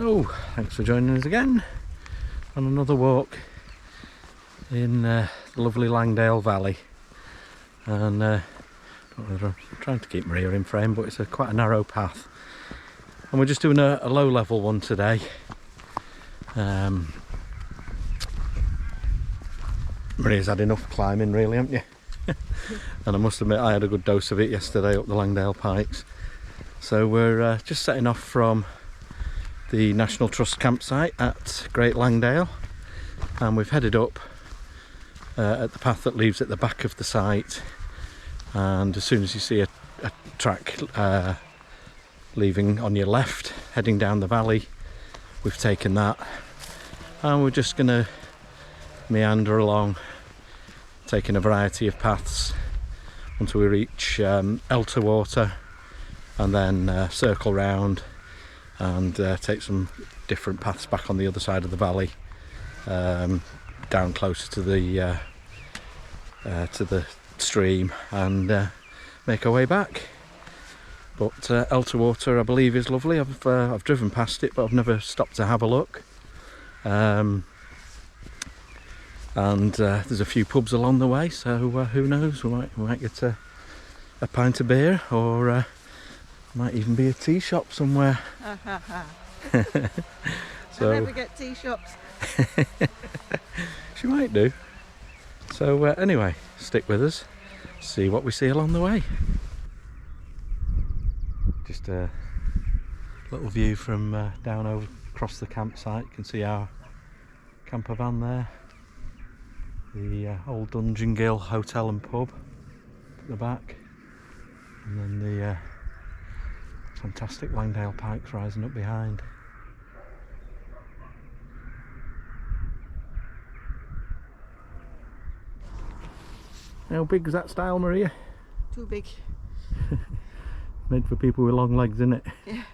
Hello, thanks for joining us again on another walk in the lovely Langdale Valley. And I'm trying to keep Maria in frame, but it's quite a narrow path. And we're just doing a low level one today. Maria's had enough climbing really, haven't you? And I must admit I had a good dose of it yesterday up the Langdale Pikes. So we're just setting off from the National Trust campsite at Great Langdale, and we've headed up at the path that leaves at the back of the site. And as soon as you see a track leaving on your left heading down the valley, we've taken that, and we're just going to meander along, taking a variety of paths until we reach Elterwater, and then circle round and take some different paths back on the other side of the valley, down closer to the stream, and make our way back. But Elterwater, I believe, is lovely. I've driven past it, but I've never stopped to have a look. And there's a few pubs along the way, so who knows, we might get a pint of beer, or might even be a tea shop somewhere. So, I never get tea shops. She might do. So anyway, stick with us, see what we see along the way. Just a little view from down over across the campsite. You can see our camper van there, the old Ghyll hotel and pub at the back, and then the fantastic Langdale Pikes rising up behind. How big is that stile, Maria? Too big. Made for people with long legs, isn't it? Yeah.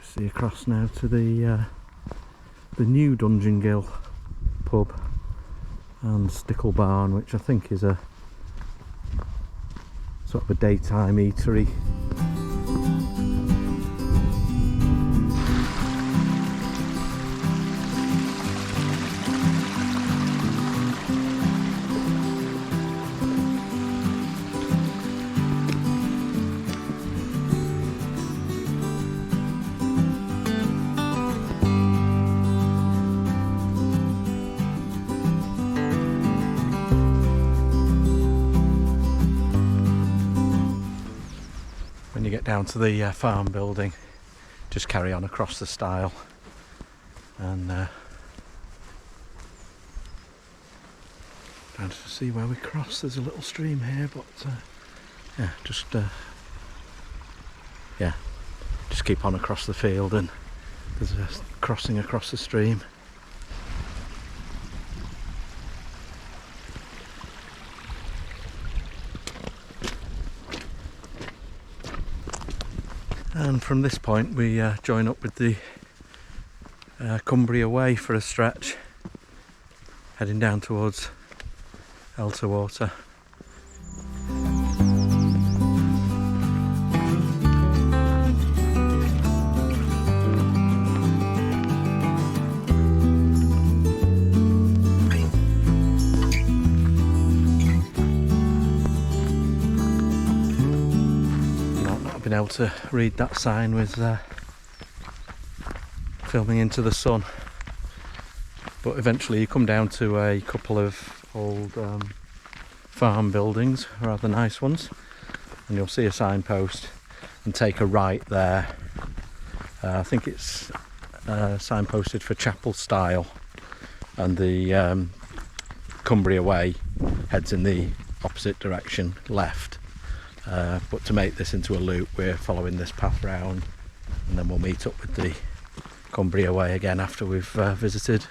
See across now to the new Ghyll pub and Stickle Barn, which I think is a sort of a daytime eatery. When you get down to the farm building, just carry on across the stile, and trying to see where we cross. There's a little stream here, but just keep on across the field, and there's a crossing across the stream. And from this point we join up with the Cumbria Way for a stretch, heading down towards Elterwater. Been able to read that sign with filming into the sun, but eventually you come down to a couple of old farm buildings, rather nice ones, and you'll see a signpost and take a right there. I think it's signposted for Chapel Stile, and the Cumbria Way heads in the opposite direction, left. But to make this into a loop, we're following this path round, and then we'll meet up with the Cumbria Way again after we've visited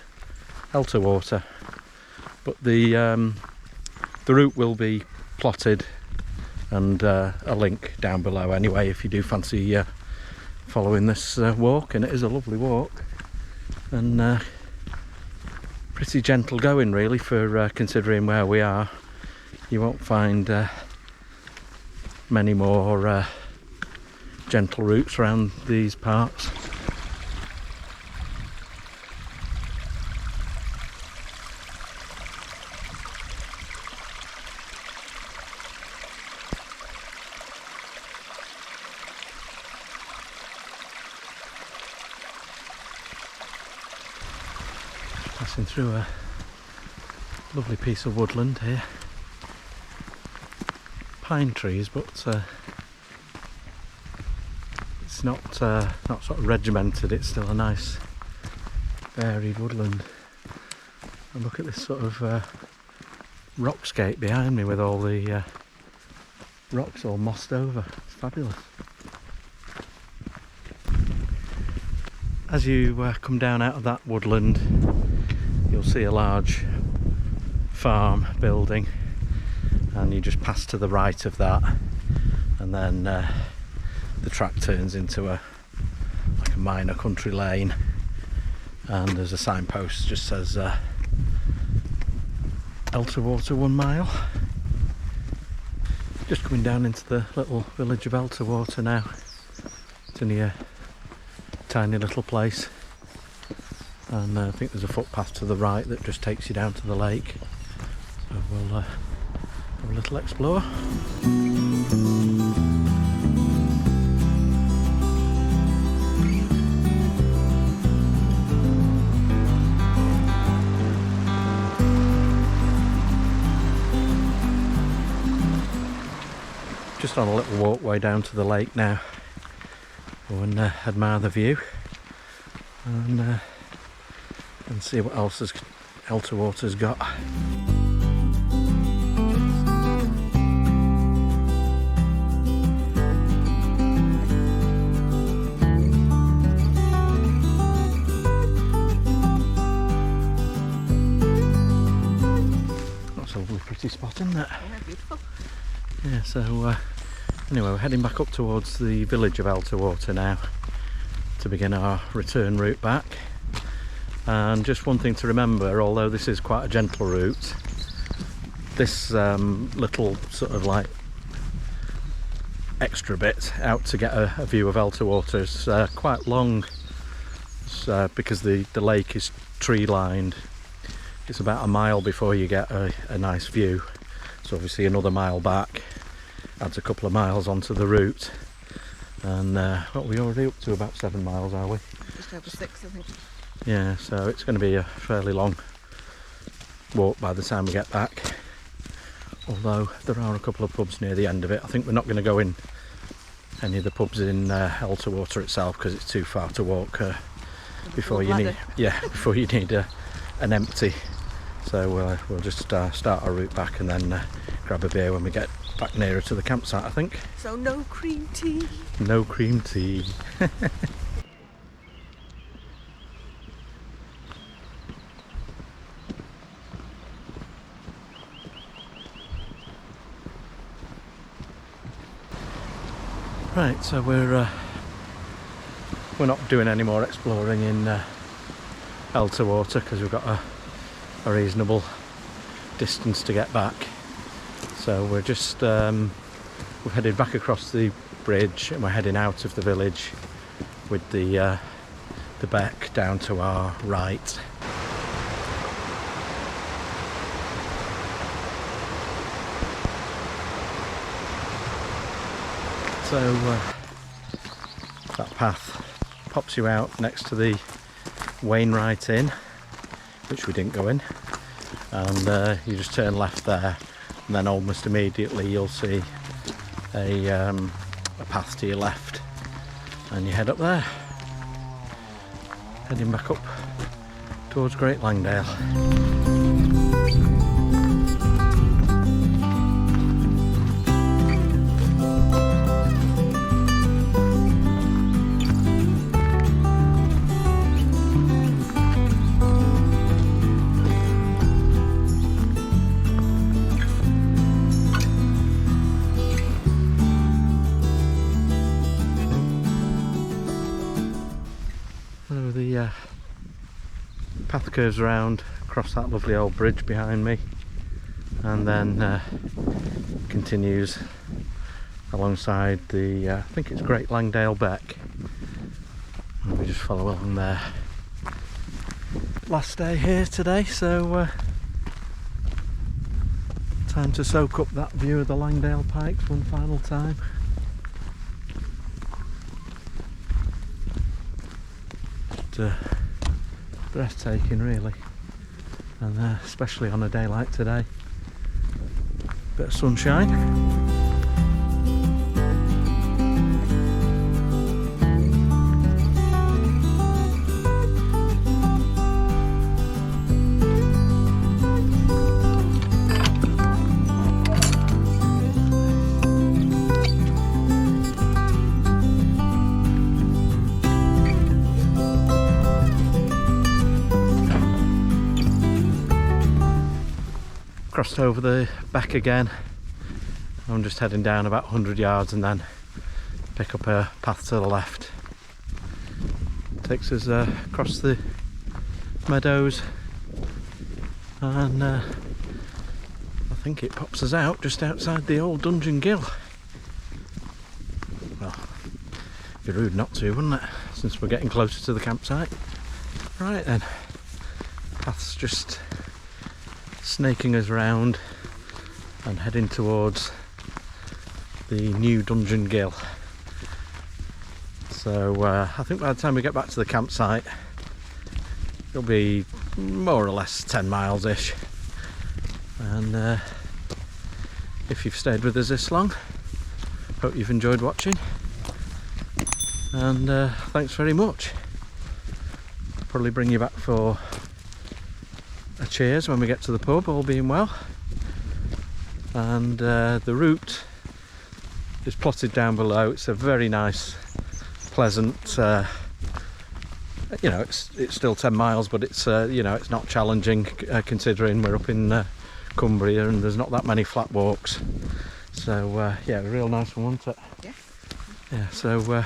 Elterwater. But the route will be plotted, and a link down below anyway if you do fancy following this walk, and it is a lovely walk. And pretty gentle going really for considering where we are. You won't find many more gentle routes around these parts. Passing through a lovely piece of woodland here. Pine trees, but it's not sort of regimented. It's still a nice varied woodland. And look at this sort of rockscape behind me with all the rocks all mossed over. It's fabulous. As you come down out of that woodland, you'll see a large farm building, and you just pass to the right of that, and then the track turns into like a minor country lane, and there's a signpost that just says Elterwater 1 mile. Just coming down into the little village of Elterwater now. It's only a tiny little place, and I think there's a footpath to the right that just takes you down to the lake, so we'll have a little explore. Just on a little walkway down to the lake now. Go and admire the view and see what else Elterwater's got. That's a lovely pretty spot, isn't it? Yeah, beautiful. Yeah, so anyway, we're heading back up towards the village of Elterwater now to begin our return route back. And just one thing to remember, although this is quite a gentle route, this little sort of like extra bit out to get a view of Elterwater is quite long. It's, because the lake is tree lined. It's about a mile before you get a nice view. So obviously another mile back adds a couple of miles onto the route, and what we already up to about 7 miles, are we? Just over 6, I think. Yeah, so it's going to be a fairly long walk by the time we get back, although there are a couple of pubs near the end of it. I think we're not going to go in any of the pubs in Elterwater itself because it's too far to walk before you need an empty. So we'll just start our route back and then grab a beer when we get back nearer to the campsite, I think. So no cream tea. No cream tea. Right, so we're not doing any more exploring in Elterwater because we've got a reasonable distance to get back. So we're just we've headed back across the bridge and we're heading out of the village with the beck down to our right. So that path pops you out next to the Wainwright Inn, which we didn't go in, and you just turn left there, and then almost immediately you'll see a path to your left, and you head up there, heading back up towards Great Langdale. Path curves around across that lovely old bridge behind me, and then continues alongside the I think it's Great Langdale Beck, and we just follow along there. Last day here today, so time to soak up that view of the Langdale Pikes one final time. Just breathtaking really, and especially on a day like today. Bit of sunshine. Crossed over the beck again. I'm just heading down about 100 yards and then pick up a path to the left. Takes us across the meadows, and I think it pops us out just outside the old dungeon Ghyll. Well, it'd be rude not to, wouldn't it, since we're getting closer to the campsite. Right then, path's just snaking us round and heading towards the new dungeon Ghyll. So I think by the time we get back to the campsite it'll be more or less 10 miles ish, and if you've stayed with us this long, hope you've enjoyed watching, and thanks very much. Probably bring you back for a cheers when we get to the pub, all being well. And the route is plotted down below. It's a very nice, pleasant, you know, it's still 10 miles, but it's you know, it's not challenging considering we're up in Cumbria and there's not that many flat walks. So yeah, a real nice one, wasn't it? Yeah. Yeah, so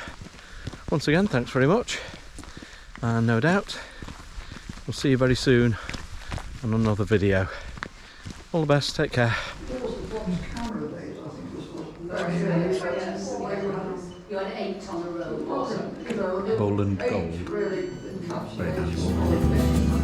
once again, thanks very much, and no doubt we'll see you very soon on another video. All the best, take care. You had 8 on a row. Bowl and gold. Very nice.